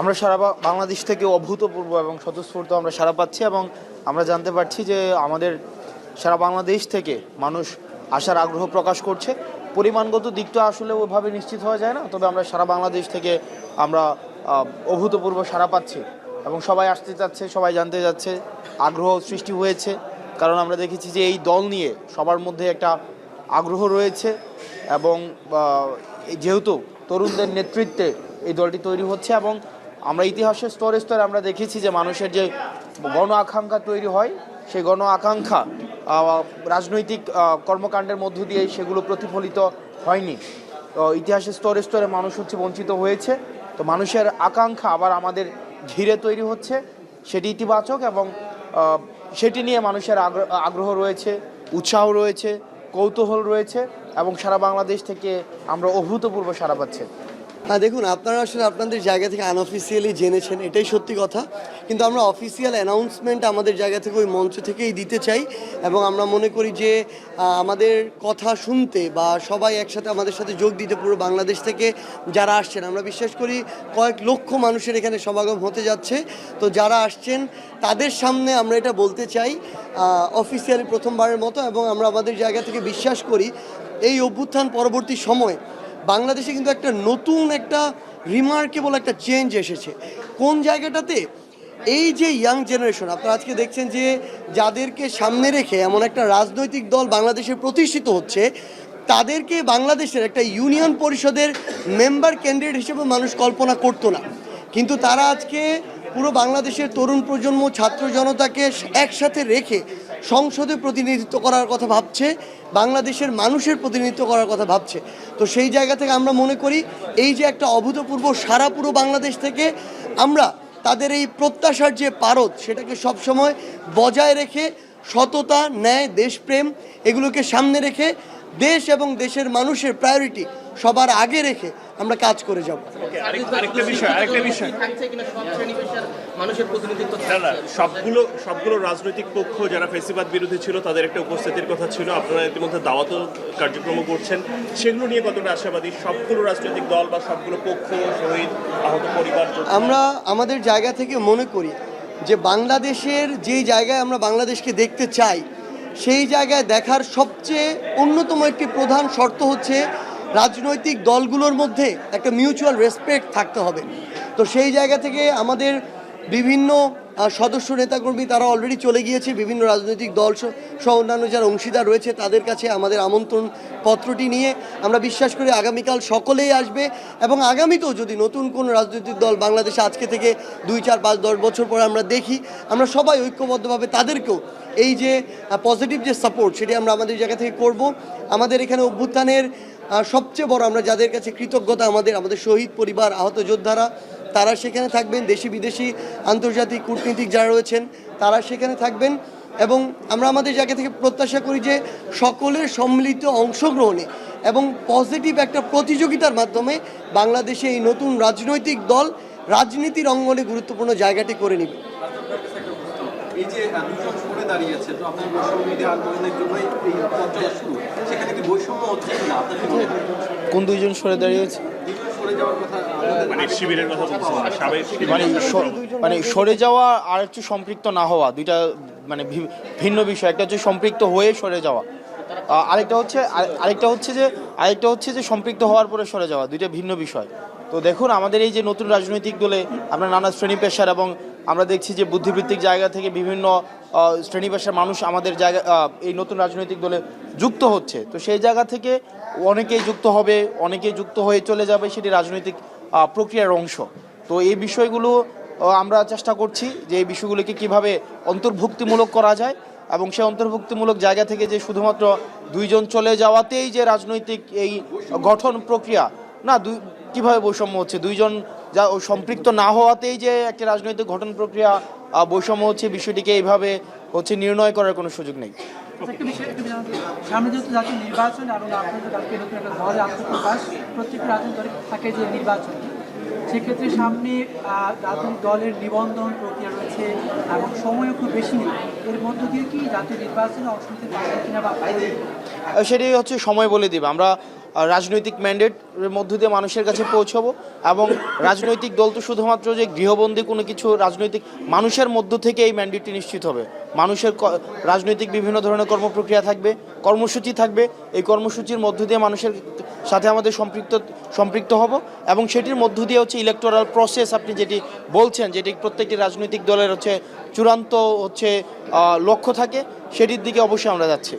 আমরা সারা বাংলাদেশ থেকে অভূতপূর্ব এবং স্বতঃস্ফূর্ত আমরা সাড়া পাচ্ছি এবং আমরা জানতে পারছি যে আমাদের সারা বাংলাদেশ থেকে মানুষ আসার আগ্রহ প্রকাশ করছে। পরিমাণগত দিকটা আসলে ওইভাবে নিশ্চিত হওয়া যায় না, তবে আমরা সারা বাংলাদেশ থেকে আমরা অভূতপূর্ব সাড়া পাচ্ছি এবং সবাই আসতে চাচ্ছে, সবাই জানতে যাচ্ছে, আগ্রহ সৃষ্টি হয়েছে। কারণ আমরা দেখেছি যে এই দল নিয়ে সবার মধ্যে একটা আগ্রহ রয়েছে এবং যেহেতু তরুণদের নেতৃত্বে এই দলটি তৈরি হচ্ছে এবং আমরা ইতিহাসের স্তরে স্তরে আমরা দেখেছি যে মানুষের যে গণ আকাঙ্ক্ষা তৈরি হয়, সেই গণ আকাঙ্ক্ষা রাজনৈতিক কর্মকাণ্ডের মধ্য দিয়ে সেগুলো প্রতিফলিত হয়নি। তো ইতিহাসের স্তরে স্তরে মানুষ বঞ্চিত হয়েছে। তো মানুষের আকাঙ্ক্ষা আবার আমাদের ঘিরে তৈরি হচ্ছে, সেটি ইতিবাচক এবং সেটি নিয়ে মানুষের আগ্রহ রয়েছে, উৎসাহ রয়েছে, কৌতূহল রয়েছে এবং সারা বাংলাদেশ থেকে আমরা অভূতপূর্ব সাড়া পাচ্ছি। হ্যাঁ, দেখুন, আপনারা আসলে আপনাদের জায়গা থেকে আনঅফিসিয়ালি জেনেছেন, এটাই সত্যি কথা। কিন্তু আমরা অফিসিয়াল অ্যানাউন্সমেন্ট আমাদের জায়গা থেকে ওই মঞ্চ থেকেই দিতে চাই এবং আমরা মনে করি যে আমাদের কথা শুনতে বা সবাই একসাথে আমাদের সাথে যোগ দিতে পুরো বাংলাদেশ থেকে যারা আসছেন, আমরা বিশ্বাস করি কয়েক লক্ষ মানুষের এখানে সমাগম হতে যাচ্ছে। তো যারা আসছেন তাদের সামনে আমরা এটা বলতে চাই অফিসিয়ালি প্রথমবারের মতো, এবং আমরা আমাদের জায়গা থেকে বিশ্বাস করি এই অভ্যুত্থান পরবর্তী সময় বাংলাদেশে কিন্তু একটা নতুন একটা রিমার্কেবল একটা চেঞ্জ এসেছে। কোন জায়গাটাতে? এই যে ইয়াং জেনারেশন, আপনারা আজকে দেখছেন যে যাদেরকে সামনে রেখে এমন একটা রাজনৈতিক দল বাংলাদেশে প্রতিষ্ঠিত হচ্ছে, তাদেরকে বাংলাদেশের একটা ইউনিয়ন পরিষদের মেম্বার ক্যান্ডিডেট হিসেবে মানুষ কল্পনা করতো না। কিন্তু তারা আজকে পুরো বাংলাদেশের তরুণ প্রজন্ম, ছাত্র জনতাকে একসাথে রেখে সংসদে প্রতিনিধিত্ব করার কথা ভাবছে, বাংলাদেশের মানুষের প্রতিনিধিত্ব করার কথা ভাবছে। তো সেই জায়গা থেকে আমরা মনে করি এই যে একটা অভূতপূর্ব সারা পুরো বাংলাদেশ থেকে আমরা তাদের এই প্রত্যাশার যে পারদ, সেটাকে সবসময় বজায় রেখে সততা, ন্যায়, দেশপ্রেম এগুলোকে সামনে রেখে দেশ এবং দেশের মানুষের প্রায়োরিটি সবার আগে রেখে আমরা কাজ করে যাব। সবগুলো রাজনৈতিক পক্ষ যারা ফ্যাসিবাদ বিরোধী ছিল তাদের একটা উপস্থিতির কথা ছিল। আপনারা ইতিমধ্যে দাওয়াত কার্যক্রম করছেন, সেগুলো নিয়ে কতটা আশাবাদী? সবগুলো রাজনৈতিক দল বা সবগুলো পক্ষ, শহীদ, আহত পরিবার, আমরা আমাদের জায়গা থেকে মনে করি যে বাংলাদেশের যেই জায়গায় আমরা বাংলাদেশকে দেখতে চাই, সেই জায়গায় দেখার সবচেয়ে অন্যতম একটি প্রধান শর্ত হচ্ছে রাজনৈতিক দলগুলোর মধ্যে একটা মিউচুয়াল রেসপেক্ট থাকতে হবে। তো সেই জায়গা থেকে আমাদের বিভিন্ন সদস্য নেতাকর্মী তারা অলরেডি চলে গিয়েছে, বিভিন্ন রাজনৈতিক দল সহ অন্যান্য যারা অংশীদার রয়েছে তাদের কাছে আমাদের আমন্ত্রণ পত্রটি নিয়ে আমরা বিশ্বাস করি আগামীকাল সকলেই আসবে। এবং আগামীতেও যদি নতুন কোনো রাজনৈতিক দল বাংলাদেশে আজকে থেকে 2, 4, 5, 10 বছর পরে আমরা দেখি, আমরা সবাই ঐক্যবদ্ধভাবে তাদেরকেও এই যে পজিটিভ যে সাপোর্ট, সেটি আমরা আমাদের জায়গা থেকে করব। আমাদের এখানে অভ্যুত্থানের সবচেয়ে বড় আমরা যাদের কাছে কৃতজ্ঞতা, আমাদের শহীদ পরিবার, আহত যোদ্ধারা, তারা সেখানে থাকবেন। দেশি বিদেশি আন্তর্জাতিক কূটনীতিক যারা রয়েছেন তারা সেখানে থাকবেন। এবং আমরা আমাদের জায়গা থেকে প্রত্যাশা করি যে সকলের সম্মিলিত অংশগ্রহণে এবং পজিটিভ একটা প্রতিযোগিতার মাধ্যমে বাংলাদেশে এই নতুন রাজনৈতিক দল রাজনীতির অঙ্গনে গুরুত্বপূর্ণ জায়গাটি করে নেবে। এই যে দুজন সরে দাঁড়িয়েছে, তো আপনার বৈষম্যবিরোধী আন্দোলনের জন্য এই পর্যায়ে শুরু, সেখানে কি বৈষম্য হচ্ছে কিনা আপনার কি মনে হয়? কোন দুইজন সরে দাঁড়িয়েছে? সরে যাওয়ার কথা, মানে শিবিরের কথা মানে সরে যাওয়া আর একটু সম্পৃক্ত না হওয়া, দুইটা মানে ভিন্ন বিষয়। একটা হচ্ছে সম্পৃক্ত হয়ে সরে যাওয়া, আরেকটা হচ্ছে যে সম্পৃক্ত হওয়ার পরে সরে যাওয়া, দুইটা ভিন্ন বিষয়। তো দেখুন, আমাদের এই যে নতুন রাজনৈতিক দলে আমরা নানা শ্রেণী পেশার এবং আমরা দেখছি যে বুদ্ধিবৃত্তিক জায়গা থেকে বিভিন্ন শ্রেণী পেশার মানুষ আমাদের জায়গা এই নতুন রাজনৈতিক দলে যুক্ত হচ্ছে। তো সেই জায়গা থেকে অনেকেই যুক্ত হবে, অনেকেই যুক্ত হয়ে চলে যাবে, সেটি রাজনৈতিক প্রক্রিয়ার অংশ। তো এই বিষয়গুলো আমরা চেষ্টা করছি যে এই বিষয়গুলোকে কীভাবে অন্তর্ভুক্তিমূলক করা যায় এবং সেই অন্তর্ভুক্তিমূলক জায়গা থেকে যে শুধুমাত্র দুইজন চলে যাওয়াতেই যে রাজনৈতিক এই গঠন প্রক্রিয়া না, কীভাবে বৈষম্য হচ্ছে, দুইজন যা সম্পৃক্ত না হওয়াতেই যে একটা রাজনৈতিক গঠন প্রক্রিয়া বৈষম্য হচ্ছে, বিষয়টিকে এইভাবে নির্ণয় করার কোনো সুযোগ নেই। সামনে যেহেতু জাতীয় নির্বাচন এবং আপনাদের কালকে নতুন একটা দলের আত্মপ্রকাশ, প্রত্যেকটা রাজনৈতিক দলের থাকে যে নির্বাচন, সেক্ষেত্রে সামনে রাজনৈতিক দলের নিবন্ধন প্রক্রিয়া রয়েছে এবং সময়ও খুব বেশি নেই। এর মধ্য দিয়ে কি জাতীয় নির্বাচনে অংশ নিতে পারবে কিনা বা সেটাই সময় বলে দিবে। আমরা রাজনৈতিক ম্যান্ডেটের মধ্য দিয়ে মানুষের কাছে পৌঁছাবো এবং রাজনৈতিক দল তো শুধুমাত্র যে গৃহবন্দী কোনো কিছু রাজনৈতিক মানুষের মধ্য থেকে এই ম্যান্ডেটটি নিশ্চিত হবে। মানুষের রাজনৈতিক বিভিন্ন ধরনের কর্মপ্রক্রিয়া থাকবে, কর্মসূচি থাকবে, এই কর্মসূচির মধ্য দিয়ে মানুষের সাথে আমাদের সম্পৃক্ত হব এবং সেটির মধ্য দিয়ে হচ্ছে ইলেকটোরাল প্রসেস আপনি যেটি বলছেন, যেটি প্রত্যেকটি রাজনৈতিক দলের হচ্ছে চূড়ান্ত হচ্ছে লক্ষ্য থাকে, সেটির দিকে অবশ্যই আমরা যাচ্ছি।